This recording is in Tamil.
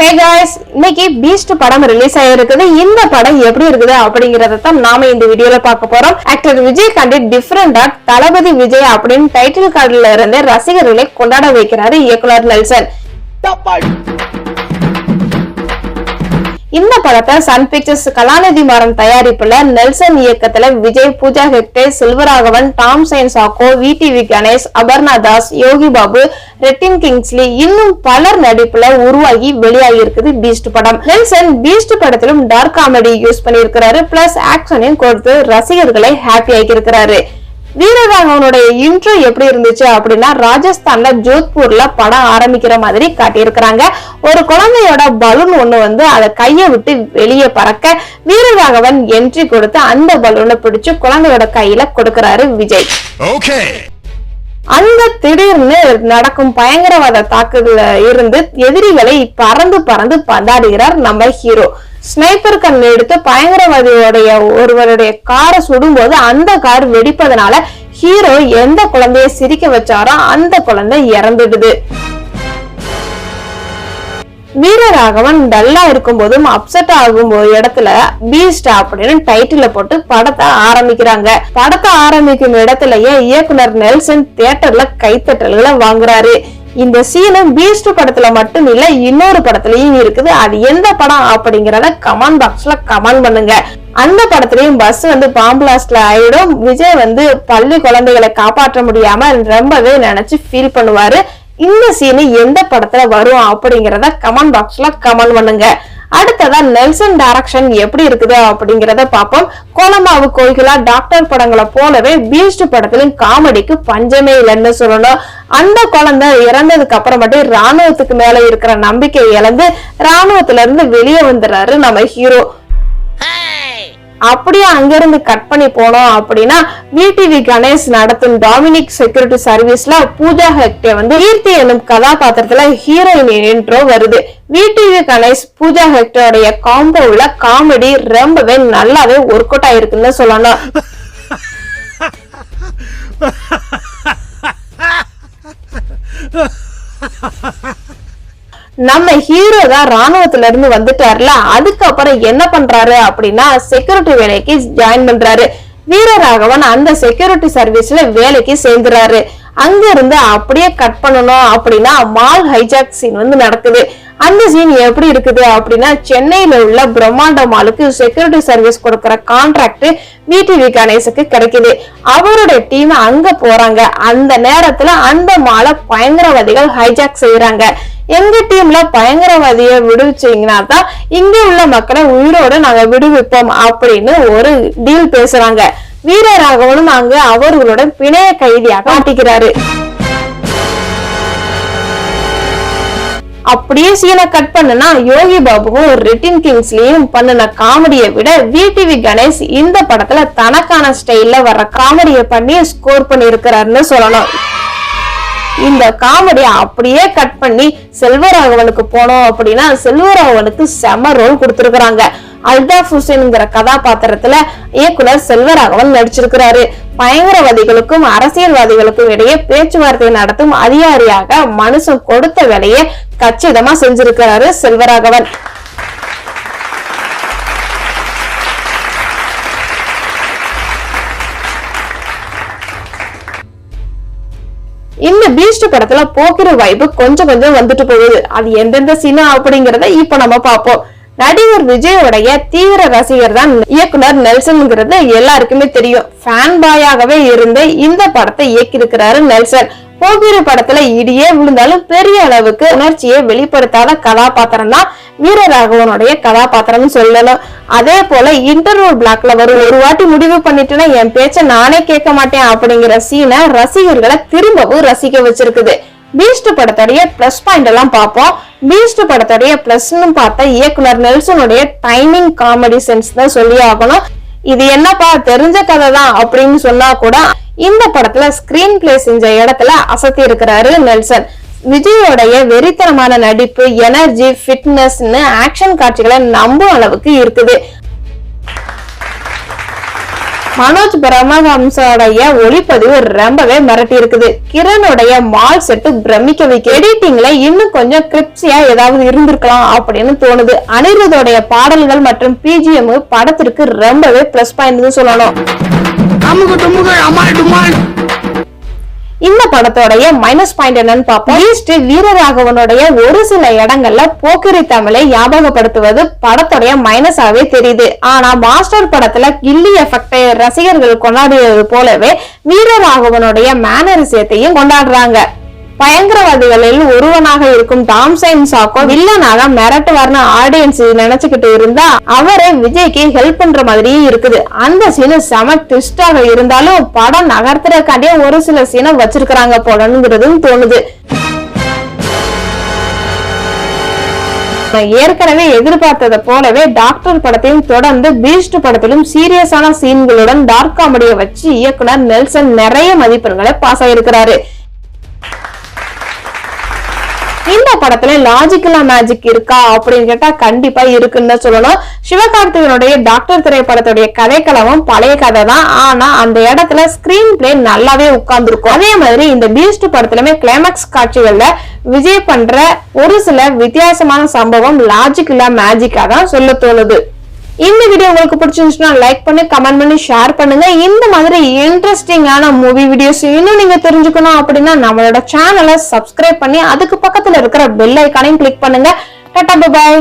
Hey guys, இன்னைக்கு பீஸ்ட் படம் ரிலீஸ் ஆயிருக்குது. இந்த படம் எப்படி இருக்குது அப்படிங்கறத தான் நாம இந்த வீடியோல பார்க்க போறோம். ஆக்டர் விஜய் கண்டி டிஃபரண்டா தளபதி விஜய் அப்படின்னு டைட்டில் கார்டுல இருந்து ரசிகர்களை கொண்டாட வைக்கிறாரு இயக்குனர் நெல்சன். இந்த படத்தை சன் பிக்சர்ஸ் கலாநிதி மாறன் தயாரிப்புல நெல்சன் இயக்கத்துல விஜய், பூஜா ஹெக்டே, செல்வராகவன், டாம் சைன் சாக்கோ, விடிவி கணேஷ், அபர்ணா தாஸ், யோகி பாபு, ரெட்டின் கிங்ஸ்லி இன்னும் பலர் நடிப்புல உருவாகி வெளியாகி இருக்குது பீஸ்ட் படம். நெல்சன் பீஸ்ட் படத்திலும் டார்க் காமெடி யூஸ் பண்ணியிருக்கிறாரு, பிளஸ் ஆக்ஷனையும் கொடுத்து ரசிகர்களை ஹாப்பி ஆகி இருக்கிறாரு. வீரராகவனுடைய இன்ட்ரோ எப்படி இருந்துச்சு அப்படின்னா, ராஜஸ்தான்ல ஜோத்பூர்ல படம் ஆரம்பிக்கிற மாதிரி காட்டியிருக்கிறாங்க. ஒரு குழந்தையோட பலூன் ஒண்ணு அதை கைய விட்டு வெளியே பறக்க வீரராகவன் என்ட்ரி கொடுத்து அந்த பலூனை பிடிச்சு குழந்தையோட கையில கொடுக்கிறாரு விஜய். அந்த திடீர்னு நடக்கும் பயங்கரவாத தாக்குதல இருந்து எதிரிகளை பறந்து பறந்து பந்தாடுகிறார் நம்ம ஹீரோ. ஸ்னைப்பர் கண் எடுத்து பயங்கரவாதியோடைய ஒருவருடைய காரை சுடும்போது அந்த கார் வெடிப்பதனால ஹீரோ எந்த குழந்தைய சிரிக்க வச்சாரோ அந்த குழந்தை இறந்துடுது. வீரராகவன் டல்லா இருக்கும் போதும் அப்செட் ஆகும் இடத்துல பீஸ்ட் அப்படின்னு டைட்டில போட்டு படத்தை ஆரம்பிக்கிறாங்க. படத்தை ஆரம்பிக்கும் இடத்துலயே இயக்குனர் நெல்சன் தியேட்டர்ல கைத்தட்டல்களை வாங்குறாரு. இந்த சீனும் பீஸ்ட் படத்துல மட்டும் இல்ல, இன்னொரு படத்துலயும் இருக்குது. அது எந்த படம் அப்படிங்கறத கமெண்ட் பாக்ஸ்ல கமெண்ட் பண்ணுங்க. அந்த படத்துலயும் பஸ் பாம்பு பிளாஸ்ட்ல ஆயிடும். விஜய் பள்ளி குழந்தைகளை காப்பாற்ற முடியாம ரொம்பவே நினைச்சு ஃபீல் பண்ணுவாரு. இந்த சீனு எந்த படத்துல வரும் அப்படிங்கறத கமெண்ட் பாக்ஸ்ல கமெண்ட் பண்ணுங்க. அடுத்ததா நெல்சன் டைரக்ஷன் எப்படி இருக்குது அப்படிங்கறத பாப்போம். கோலமாவு கோகிலா, டாக்டர் படங்களை போலவே பீஸ்ட் படத்திலும் காமெடிக்கு பஞ்சமே இல்லைன்னு சொல்லணும். அந்த குழந்தை இறந்ததுக்கு அப்புறம் மட்டும் ராணுவத்துக்கு மேல இருக்கிற நம்பிக்கை இழந்து ராணுவத்துல இருந்து வெளியே வந்துடுறாரு நம்ம ஹீரோ. அப்படியே அங்கிருந்து கட் பண்ணி போனோம் அப்படின்னா, விடிவி கணேஷ் நடத்தும் டாமினிக் செக்யூரிட்டி சர்வீஸ்ல பூஜா ஹெக்டே கீர்த்தி என்னும் கதாபாத்திரத்துல ஹீரோயின் இன்ட்ரோ வருது. விடிவி கணேஷ் பூஜா ஹெக்டேடைய காம்போல காமெடி ரொம்பவே நல்லாவே ஒர்க் அவுட் ஆயிருக்குன்னு சொல்லணும். நம்ம ஹீரோ தான் ராணுவத்துல இருந்து வந்துட்டாருல, அதுக்கப்புறம் என்ன பண்றாரு அப்படின்னா செக்யூரிட்டி வேலைக்கு ஜாயின் பண்றாரு. வீரராகவன் அந்த செக்யூரிட்டி சர்வீஸ்ல வேலைக்கு சேர்ந்துறாரு. அங்க இருந்து அப்படியே கட் பண்ணணும் அப்படின்னா மால் ஹைஜாக் சீன் நடக்குது. அந்த சீன் எப்படி இருக்குது அப்படின்னா, சென்னையில உள்ள பிரம்மாண்ட மாலுக்கு செக்யூரிட்டி சர்வீஸ் கொடுக்கற கான்ட்ராக்ட் விடிவி கணேஷுக்கு கிடைக்குது. அவருடைய டீம் அங்க போறாங்க. அந்த நேரத்துல அந்த மாலை பயங்கரவாதிகள் ஹைஜாக் செய்யறாங்க. எங்க டீம்ல பயங்கரவாதிய விடுவிச்சீங்கன்னா தான் இங்க உள்ள மக்களை உயிரோட நாங்க விடுவிப்போம் அப்படின்னு ஒரு டீல் பேசுறாங்க. வீரராகவனும் அங்க அவர்களோட பிணைய கைதியாக மாட்டிக்கிறாரு. அப்படியே சீனை கட் பண்ணுனா யோகி பாபுவும் ரெட்டின் கிங்ஸ்லயும் பண்ணின காமெடியை விட விடிவி கணேஷ் இந்த படத்துல தனக்கான ஸ்டைல்ல வர்ற காமெடியை பண்ணி ஸ்கோர் பண்ணி இருக்கிறாருன்னு சொல்லணும். இந்த காமெடி அப்படியே கட் பண்ணி செல்வராகவனுக்கு போனோம் அப்படின்னா, செல்வராகவனுக்கு செம ரோல் கொடுத்திருக்கிறாங்க. அல்தாஃப் ஹுசைன்ங்கிற கதாபாத்திரத்துல இயக்குனர் செல்வராகவன் நடிச்சிருக்கிறாரு. பயங்கரவாதிகளுக்கும் அரசியல்வாதிகளுக்கும் இடையே பேச்சுவார்த்தை நடத்தும் அதிகாரியாக மனுஷன் கொடுத்த வேலையை கச்சிதமா செஞ்சிருக்கிறாரு செல்வராகவன். இந்த பீஸ்ட் படத்துல போக்கிற வைப்பு கொஞ்சம் கொஞ்சம் வந்துட்டு போகுது. அது எந்தெந்த சீனா அப்படிங்கறத இப்ப நம்ம பாப்போம். நடிகர் விஜயோடைய தீவிர ரசிகர் தான் இயக்குனர் நெல்சன்ங்கிறது எல்லாருக்குமே தெரியும். ஃபேன் பாயாகவே இருந்து இந்த படத்தை இயக்கி இருக்கிறாரு நெல்சன். போகிற படத்துல இடியே விழுந்தாலும் பெரிய அளவுக்கு உணர்ச்சியை வெளிப்படுத்தாத கதாபாத்திரம் தான் வீரராகவனுடைய கதாபாத்திரம் சொல்லணும். அதே போல இன்டர்வல் பிளாக்ல வரும் ஒரு வாட்டி முடிவு பண்ணிட்டுனா என் பேச்ச நானே கேட்க மாட்டேன் அப்படிங்கிற சீனை ரசிகர்களை திரும்பவும் ரசிக்க வச்சிருக்குது. பீஸ்ட் படத்துடைய பிளஸ் பாயிண்ட் எல்லாம் பார்ப்போம். பீஸ்ட் படத்துடைய பிளஸ்ன்னு பார்த்தா இயக்குனர் நெல்சனுடைய டைமிங், காமெடி சென்ஸ் தான் சொல்லி ஆகணும். இது என்னப்பா தெரிஞ்ச கதை தான் அப்படின்னு சொன்னா கூட இந்த படத்துல ஸ்கிரீன் பிளே செஞ்ச இடத்துல அசத்தி இருக்கிறாரு நெல்சன். விஜயோடைய வெறித்தனமான நடிப்பு, எனர்ஜி, ஃபிட்னஸ், ஆக்ஷன் காட்சிகளை நம்பும் அளவுக்கு இருக்குது. மனோஜ் பிரம்மஹம்சோடைய ஒளிப்பதிவு ரொம்பவே மிரட்டி இருக்குது. கிரணுடைய மால் செட்டு பிரமிக்க வைக்க. எடிட்டிங்ல இன்னும் கொஞ்சம் கிரிப்சியா ஏதாவது இருந்திருக்கலாம் அப்படின்னு தோணுது. அனிருத்தோடைய பாடல்கள் மற்றும் பிஜிஎம் படத்திற்கு ரொம்பவே பிளஸ் பாயிண்ட் சொல்லணும். இந்த படத்தோடைய மைனஸ் பாயிண்ட் என்னன்னு பார்ப்போம். ஈஸ்ட் வீரராகவனுடைய ஒரு சில இடங்கள்ல போக்கிரி தமிழை ஞாபகப்படுத்துவது படத்தோடைய மைனஸாவே தெரியுது. ஆனா மாஸ்டர் படத்துல கில்லி எஃபெக்டை ரசிகர்கள் கொண்டாடியது போலவே வீரராகவனுடைய மேனரிசத்தையும் கொண்டாடுறாங்க. பயங்கரவாதிகளில் ஒருவனாக இருக்கும் தாம்சைன் சாக்கோ வில்லனாக மிரட்டுவார்னு ஆடியன்ஸ் நினைச்சுக்கிட்டு இருந்தா அவரே விஜய்க்கு ஹெல்ப் பண்ற மாதிரியே இருக்குது. அந்த சீனு செம ட்விஸ்டாக இருந்தாலும் படம் நகர்த்துறதுக்காண்டியே ஒரு சில சீனை வச்சிருக்கிறாங்க போலங்கிறதும் தோணுது. ஏற்கனவே எதிர்பார்த்ததை போலவே டாக்டர் படத்தையும் தொடர்ந்து பீஸ்ட் படத்திலும் சீரியஸான சீன்களுடன் டார்க் காமெடியை வச்சு இயக்குனர் நெல்சன் நிறைய மதிப்பெண்களை பாஸ் ஆயிருக்கிறாரு. இந்த படத்துல லாஜிக்கலா மேஜிக் இருக்கா அப்படின்னு கேட்டா கண்டிப்பா இருக்குன்னு சொல்லணும். சிவகார்த்திகனுடைய டாக்டர் திரைப்படத்துடைய கதைக்களமும் பழைய கதை தான். ஆனா அந்த இடத்துல ஸ்கிரீன் பிளே நல்லாவே உட்கார்ந்துருக்கும். அதே மாதிரி இந்த பீஸ்ட் படத்துலயுமே கிளைமாக்ஸ் காட்சிகள்ல விஜய் பண்ற ஒரு சில வித்தியாசமான சம்பவம் லாஜிக்கலா மேஜிக்கா தான் சொல்ல தோணுது. இந்த வீடியோ உங்களுக்கு பிடிச்சிருந்துச்சுன்னா லைக் பண்ணி கமெண்ட் பண்ணி ஷேர் பண்ணுங்க. இந்த மாதிரி இன்ட்ரெஸ்டிங்கான மூவி வீடியோஸ் இன்னும் நீங்க தெரிஞ்சுக்கணும் அப்படின்னா நம்மளோட சேனலை சப்ஸ்கிரைப் பண்ணி அதுக்கு பக்கத்துல இருக்கிற பெல் ஐகானையும் கிளிக் பண்ணுங்க. Tata bye bye.